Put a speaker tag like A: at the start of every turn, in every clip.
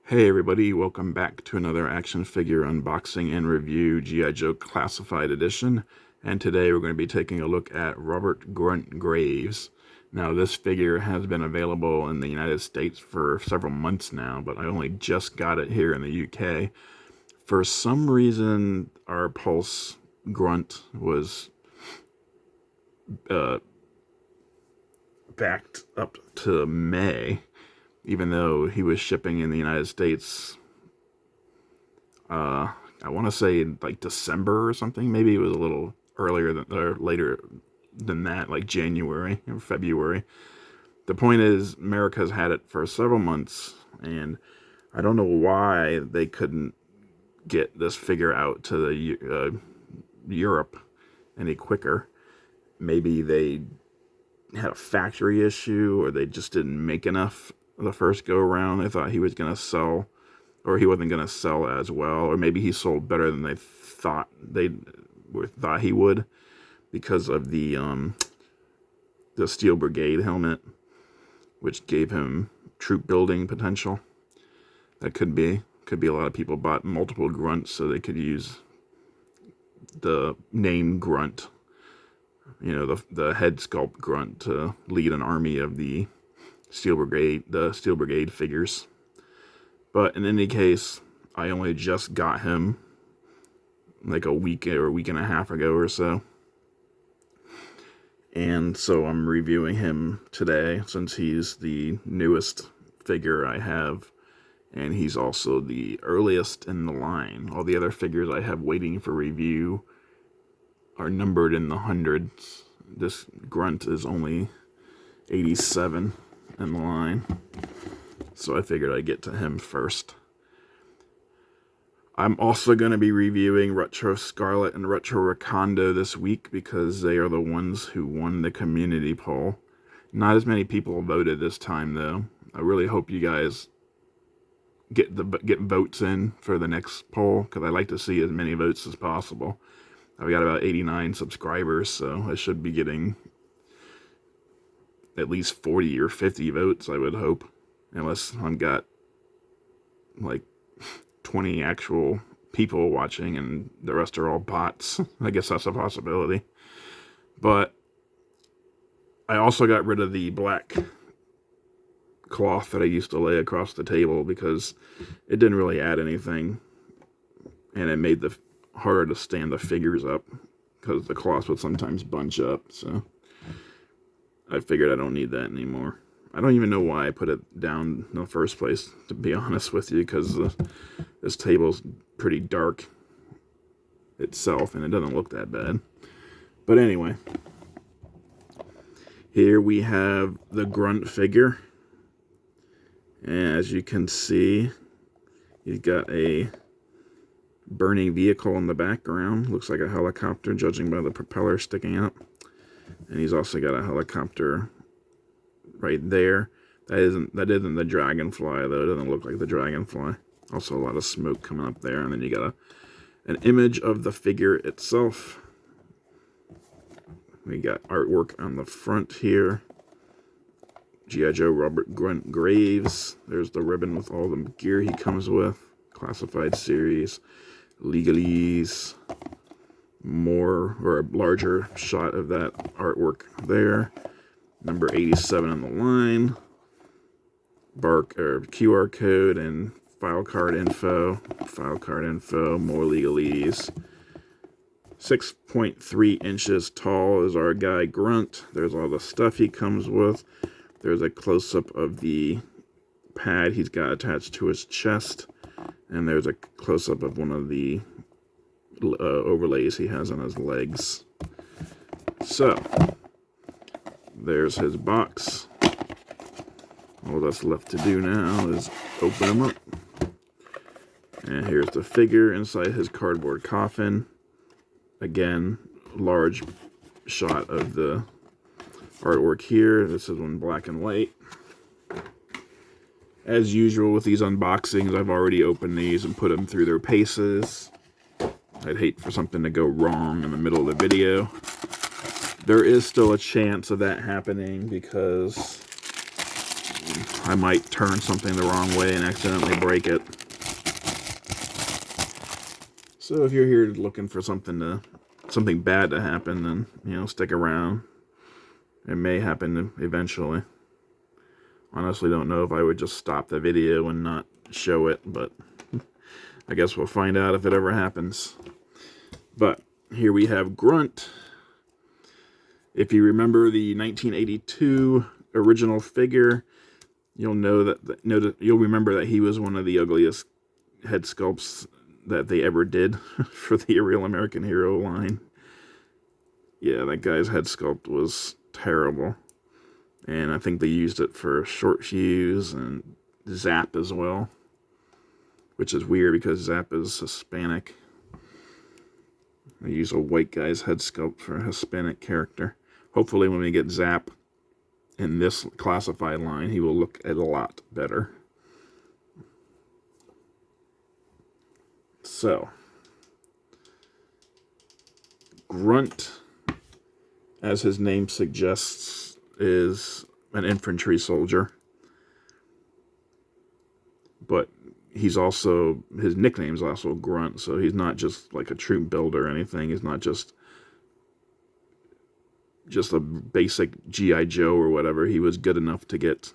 A: Hey everybody, welcome back to another action figure unboxing and review, G.I. Joe Classified Edition. And today we're going to be taking a look at Robert Grunt Graves. Now this figure has been available in the United States for several months now, but I only just got it here in the UK. For some reason, our Pulse Grunt was backed up to May, even though he was shipping in the United States, I want to say like December or something. Maybe it was a little earlier than, or later than that, like January or February. The point is, America's had it for several months, and I don't know why they couldn't get this figure out to the Europe any quicker. Maybe they had a factory issue, or they just didn't make enough the first go around. They thought he was going to sell, or he wasn't going to sell as well, or maybe he sold better than they thought he would, because of the Steel Brigade helmet, which gave him troop building potential. That could be a lot of people bought multiple Grunts so they could use the name Grunt, you know, the head sculpt Grunt, to lead an army of the Steel Brigade figures. But in any case, I only just got him like a week or a week and a half ago or so. And so I'm reviewing him today since he's the newest figure I have, and he's also the earliest in the line. All the other figures I have waiting for review are numbered in the hundreds. This Grunt is only 87 in the line, so I figured I'd get to him first. I'm also going to be reviewing Retro Scarlet and Retro Recondo this week because they are the ones who won the community poll. Not as many people voted this time, though. I really hope you guys get votes in for the next poll, because I like to see as many votes as possible. I've got about 89 subscribers, so I should be getting at least 40 or 50 votes, I would hope. Unless I've got like 20 actual people watching and the rest are all bots. I guess that's a possibility. But I also got rid of the black cloth that I used to lay across the table because it didn't really add anything, and it made the harder to stand the figures up because the cloth would sometimes bunch up. So I figured I don't need that anymore. I don't even know why I put it down in the first place, to be honest with you, because this table's pretty dark itself and it doesn't look that bad. But anyway, here we have the Grunt figure. And as you can see, he's got a burning vehicle in the background. Looks like a helicopter, judging by the propeller sticking up. And he's also got a helicopter right there. That isn't the Dragonfly, though. It doesn't look like the Dragonfly. Also a lot of smoke coming up there. And then you got an image of the figure itself. We got artwork on the front here. G.I. Joe Robert Grunt Graves. There's the ribbon with all the gear he comes with. Classified series. Legalese. More, or a larger shot of that artwork there. Number 87 on the line. QR code and file card info. More legalese. 6.3 inches tall is our guy Grunt. There's all the stuff he comes with. There's a close-up of the pad he's got attached to his chest. And there's a close-up of one of the overlays he has on his legs. So, there's his box. All that's left to do now is open him up. And here's the figure inside his cardboard coffin. Again, large shot of the artwork here. This is one black and white. As usual with these unboxings, I've already opened these and put them through their paces. I'd hate for something to go wrong in the middle of the video. There is still a chance of that happening because I might turn something the wrong way and accidentally break it. So if you're here looking for something bad to happen, then, you know, stick around. It may happen eventually. Honestly, don't know if I would just stop the video and not show it, but I guess we'll find out if it ever happens. But here we have Grunt. If you remember the 1982 original figure, you'll you'll remember that he was one of the ugliest head sculpts that they ever did for the Real American Hero line. Yeah, that guy's head sculpt was terrible. And I think they used it for Short Fuse and Zap as well. Which is weird because Zap is Hispanic. They use a white guy's head sculpt for a Hispanic character. Hopefully when we get Zap in this classified line, he will look a lot better. So, Grunt, as his name suggests, is an infantry soldier. But he's also, his nickname is also Grunt, so he's not just like a troop builder or anything. He's not just a basic G.I.Joe or whatever. He was good enough to get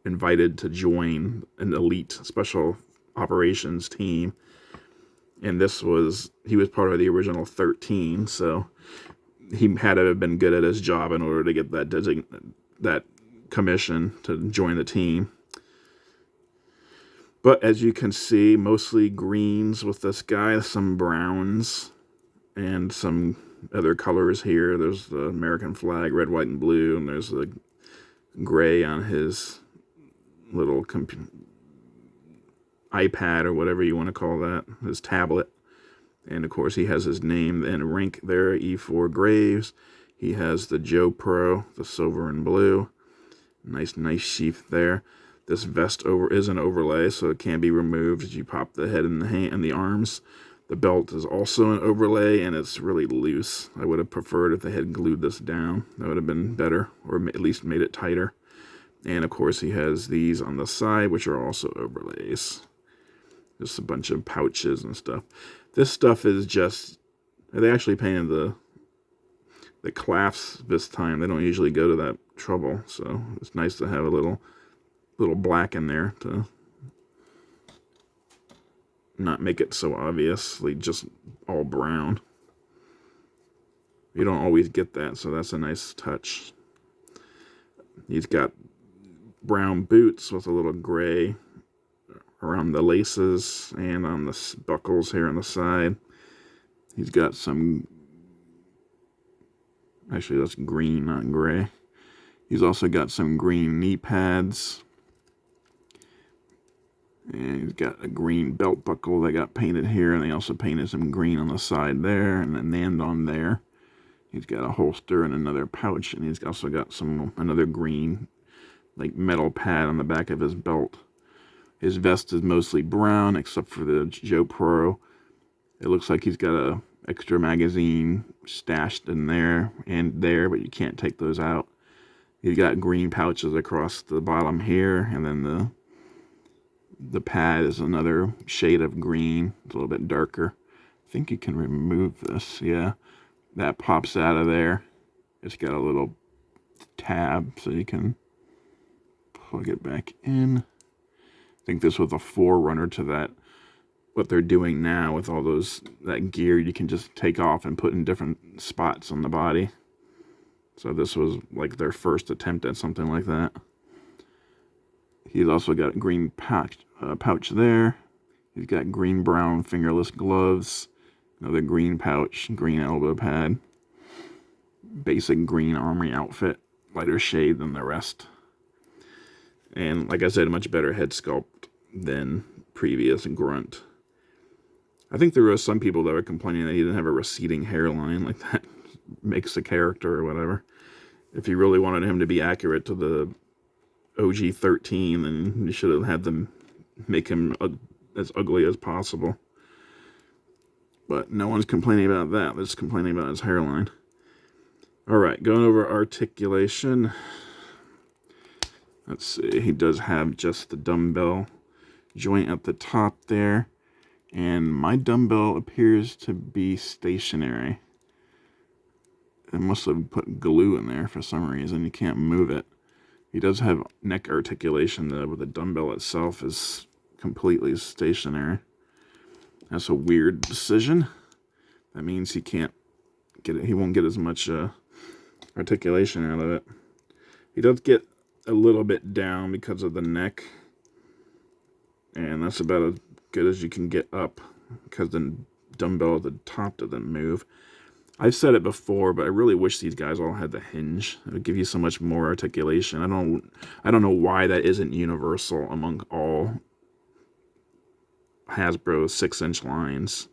A: invited to join an elite special operations team. And he was part of the original 13, so he had to have been good at his job in order to get that commission to join the team. But as you can see, mostly greens with this guy, some browns, and some other colors here. There's the American flag, red, white, and blue, and there's the gray on his little iPad or whatever you want to call that, his tablet. And of course he has his name and rank there, E4 Graves. He has the Joe Pro, the silver and blue. Nice sheath there. This vest is an overlay, so it can be removed as you pop the head and the hand and the arms. The belt is also an overlay, and it's really loose. I would have preferred if they had glued this down. That would have been better, or at least made it tighter. And of course he has these on the side, which are also overlays. Just a bunch of pouches and stuff. This stuff is just, they actually painted the clasps this time. They don't usually go to that trouble, so it's nice to have a little black in there to not make it so obviously just all brown. You don't always get that, so that's a nice touch. He's got brown boots with a little gray around the laces and on the buckles here on the side. He's got some, actually that's green, not gray. He's also got some green knee pads. And he's got a green belt buckle that got painted here, and they also painted some green on the side there, and then on there. He's got a holster and another pouch, and he's also got another green, like metal pad on the back of his belt. His vest is mostly brown, except for the Joe Pro. It looks like he's got a extra magazine stashed in there and there, but you can't take those out. He's got green pouches across the bottom here, and then the pad is another shade of green. It's a little bit darker. I think you can remove this. Yeah, that pops out of there. It's got a little tab, so you can plug it back in. I think this was a forerunner to that. What they're doing now with all that gear, you can just take off and put in different spots on the body. So this was like their first attempt at something like that. He's also got a green pouch there. He's got green-brown fingerless gloves. Another green pouch, green elbow pad. Basic green army outfit. Lighter shade than the rest. And like I said, a much better head sculpt than previous Grunt. I think there were some people that were complaining that he didn't have a receding hairline, like that makes the character or whatever. If you really wanted him to be accurate to the OG 13, then you should have had them make him as ugly as possible. But no one's complaining about that. They're just complaining about his hairline. Alright, going over articulation. Let's see, he does have just the dumbbell joint at the top there. And my dumbbell appears to be stationary. It must have put glue in there for some reason. You can't move it. He does have neck articulation though, but the dumbbell itself is completely stationary. That's a weird decision. That means he can't get it. He won't get as much articulation out of it. He does get a little bit down because of the neck, and that's about as good as you can get up because the dumbbell at the top doesn't move. I've said it before, but I really wish these guys all had the hinge. It would give you so much more articulation. I don't know why that isn't universal among all Hasbro 6-inch lines.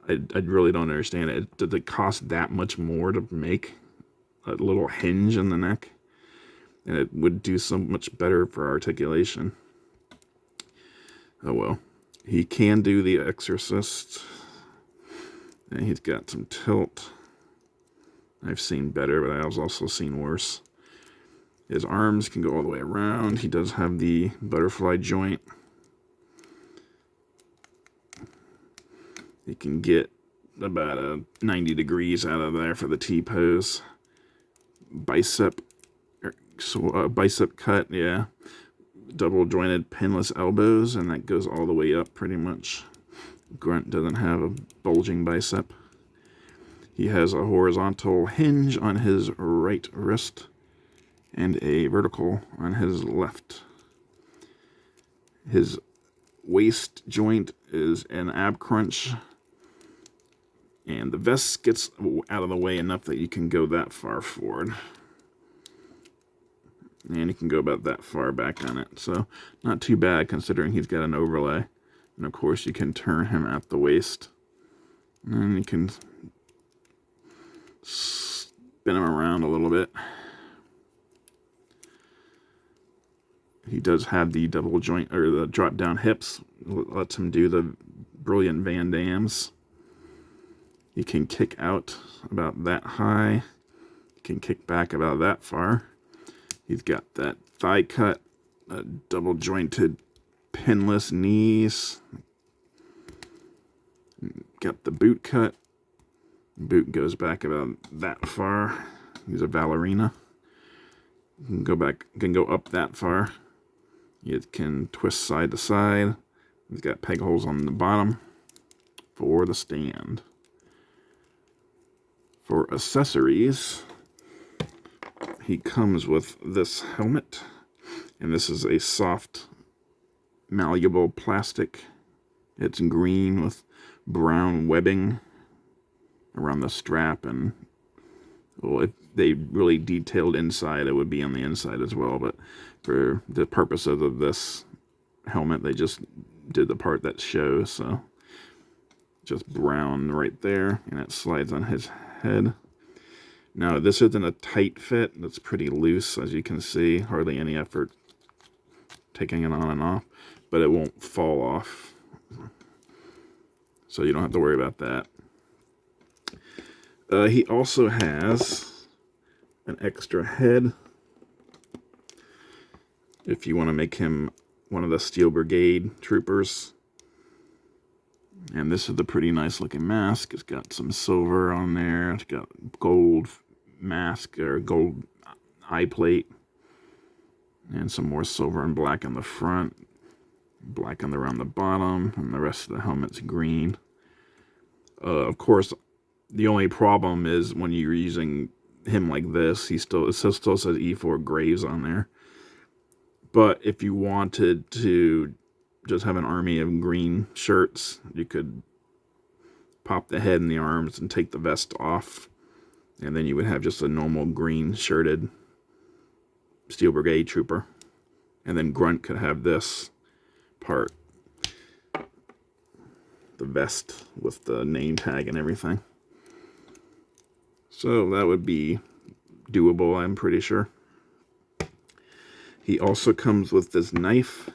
A: I really don't understand it. Did it cost that much more to make a little hinge in the neck? And it would do so much better for articulation. Oh well. He can do the Exorcist. And he's got some tilt. I've seen better, but I've also seen worse. His arms can go all the way around. He does have the butterfly joint. He can get about 90 degrees out of there for the T-pose. Bicep cut, yeah. Double jointed pinless elbows, and that goes all the way up pretty much. Grunt doesn't have a bulging bicep. He has a horizontal hinge on his right wrist and a vertical on his left. His waist joint is an ab crunch, and the vest gets out of the way enough that you can go that far forward. And you can go about that far back on it. So not too bad considering he's got an overlay. And of course you can turn him at the waist. And you can spin him around a little bit. He does have the double joint, or the drop down hips. Lets him do the brilliant Van Dams. He can kick out about that high. He can kick back about that far. He's got that thigh cut, double jointed pinless knees. Got the boot cut. Boot goes back about that far. He's a ballerina. Can go back, can go up that far. It can twist side to side. He's got peg holes on the bottom for the stand. For accessories, he comes with this helmet, and this is a soft, malleable plastic. It's green with brown webbing around the strap, and well, if they really detailed inside, it would be on the inside as well, but for the purposes of this helmet, they just did the part that shows, so just brown right there, and it slides on his head. Now, this isn't a tight fit. It's pretty loose, as you can see. Hardly any effort taking it on and off, but it won't fall off, so you don't have to worry about that. He also has an extra head if you want to make him one of the Steel Brigade troopers. And this is the pretty nice looking mask. It's got some silver on there. It's got gold mask or gold eye plate, and some more silver and black on the front, black on around the bottom, and the rest of the helmet's green. Of course, the only problem is when you're using him like this, it still says E4 Graves on there. But if you wanted to just have an army of green shirts, you could pop the head and the arms and take the vest off, and then you would have just a normal green shirted Steel Brigade trooper. And then Grunt could have this part, the vest with the name tag and everything. So that would be doable, I'm pretty sure. He also comes with this knife,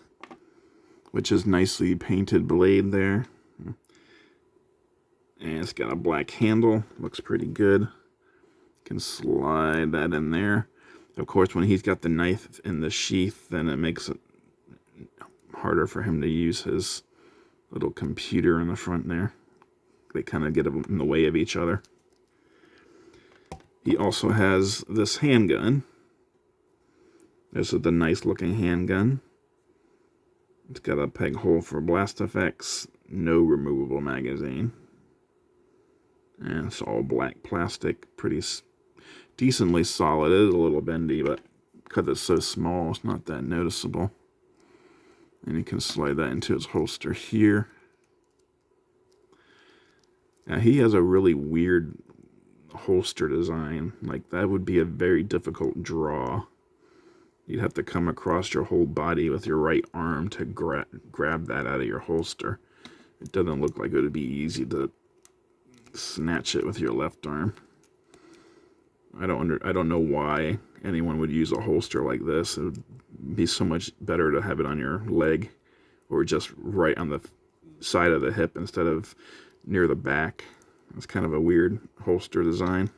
A: which is nicely painted blade there. And it's got a black handle, looks pretty good. Can slide that in there. Of course, when he's got the knife in the sheath, then it makes it harder for him to use his little computer in the front there. They kind of get in the way of each other. He also has this handgun. This is the nice looking handgun. It's got a peg hole for blast effects, no removable magazine. And it's all black plastic, pretty decently solid. It is a little bendy, but because it's so small, it's not that noticeable. And you can slide that into his holster here. Now he has a really weird holster design. Like, that would be a very difficult draw. You'd have to come across your whole body with your right arm to grab that out of your holster. It doesn't look like it would be easy to snatch it with your left arm. I don't know why anyone would use a holster like this. It would be so much better to have it on your leg or just right on the side of the hip instead of near the back. It's kind of a weird holster design.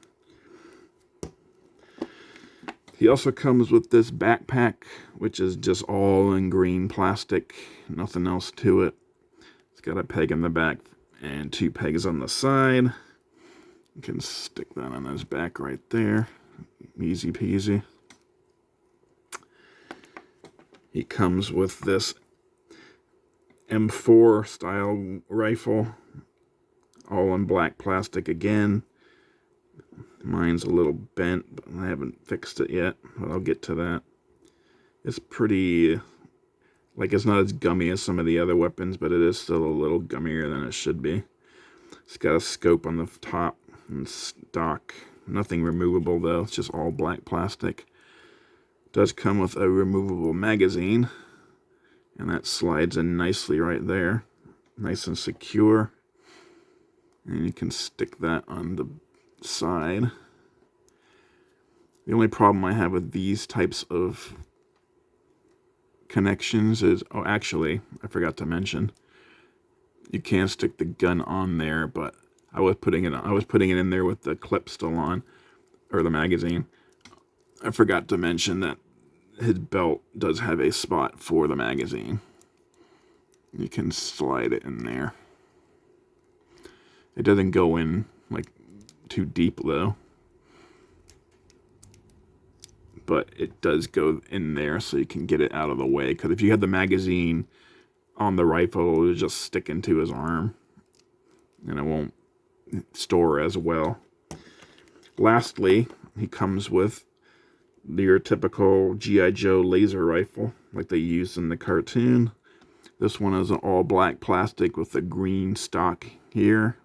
A: He also comes with this backpack, which is just all in green plastic, nothing else to it. It's got a peg in the back and 2 pegs on the side. You can stick that on his back right there. Easy peasy. He comes with this M4 style rifle, all in black plastic again. Mine's a little bent, but I haven't fixed it yet, but I'll get to that. It's pretty, like, it's not as gummy as some of the other weapons, but it is still a little gummier than it should be. It's got a scope on the top and stock. Nothing removable though, it's just all black plastic. It does come with a removable magazine, and that slides in nicely right there. Nice and secure. And you can stick that on the side. The only problem I have with these types of connections is, oh, actually, I forgot to mention, you can stick the gun on there, but I was putting it in there with the clip still on, or the magazine. I forgot to mention that his belt does have a spot for the magazine. You can slide it in there. It doesn't go in like too deep though, but it does go in there so you can get it out of the way, because if you had the magazine on the rifle, it would just stick into his arm and it won't store as well. Lastly, he comes with your typical G.I.Joe laser rifle like they used in the cartoon. This one is an all black plastic with a green stock here,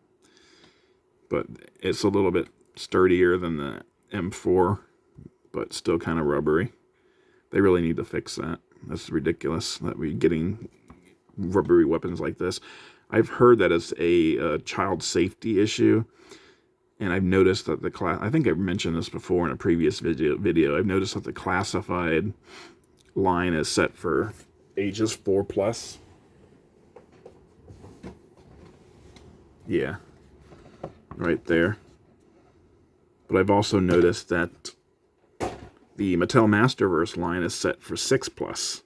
A: but it's a little bit sturdier than the M4, but still kind of rubbery. They really need to fix that. That's ridiculous that we're getting rubbery weapons like this. I've heard that it's a child safety issue, and I've noticed that the class, I think I've mentioned this before in a previous video, I've noticed that the classified line is set for ages 4+. Yeah, right there. But I've also noticed that the Mattel Masterverse line is set for 6+,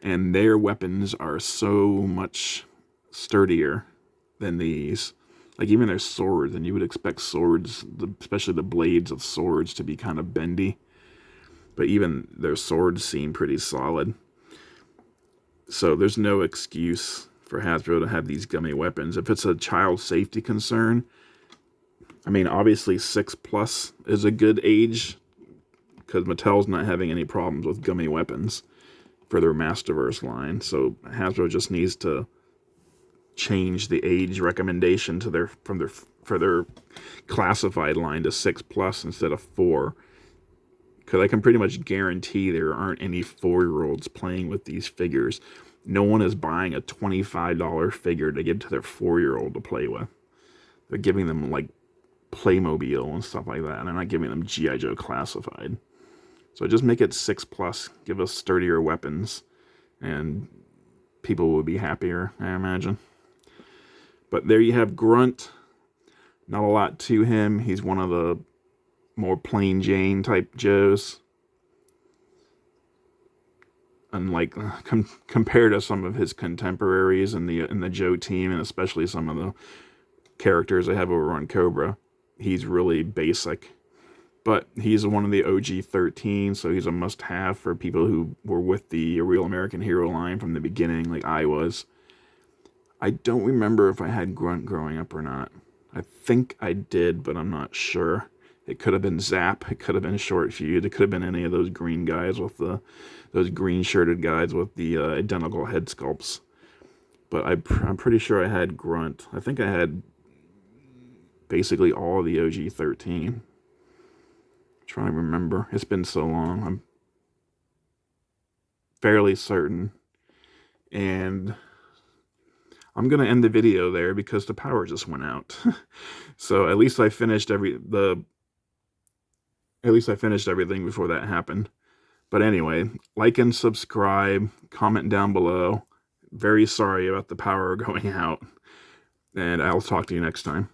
A: and their weapons are so much sturdier than these. Like, even their swords, and you would expect swords, especially the blades of swords, to be kind of bendy. But even their swords seem pretty solid. So there's no excuse for Hasbro to have these gummy weapons. If it's a child safety concern, I mean, obviously 6+ is a good age, because Mattel's not having any problems with gummy weapons for their Masterverse line. So Hasbro just needs to change the age recommendation to for their classified line to 6+ instead of 4. Because I can pretty much guarantee there aren't any 4-year-olds playing with these figures. No one is buying a $25 figure to give to their 4-year-old to play with. They're giving them like Playmobil and stuff like that, and they're not giving them G.I.Joe classified. So just make it 6+, give us sturdier weapons, and people will be happier, I imagine. But there you have Grunt. Not a lot to him. He's one of the more plain Jane type Joes. unlike compared to some of his contemporaries in the Joe team, and especially some of the characters I have over on Cobra, he's really basic. But he's one of the OG 13, so he's a must-have for people who were with the Real American Hero line from the beginning, like I was. I don't remember if I had Grunt growing up or not. I think I did, but I'm not sure. It could have been Zap. It could have been Short Fuse. It could have been any of those green guys with those green shirted guys with the identical head sculpts. But I'm pretty sure I had Grunt. I think I had basically all of the OG 13. I'm trying to remember. It's been so long. I'm fairly certain. And I'm going to end the video there because the power just went out. So at least I finished everything before that happened. But anyway, like and subscribe, comment down below. Very sorry about the power going out. And I'll talk to you next time.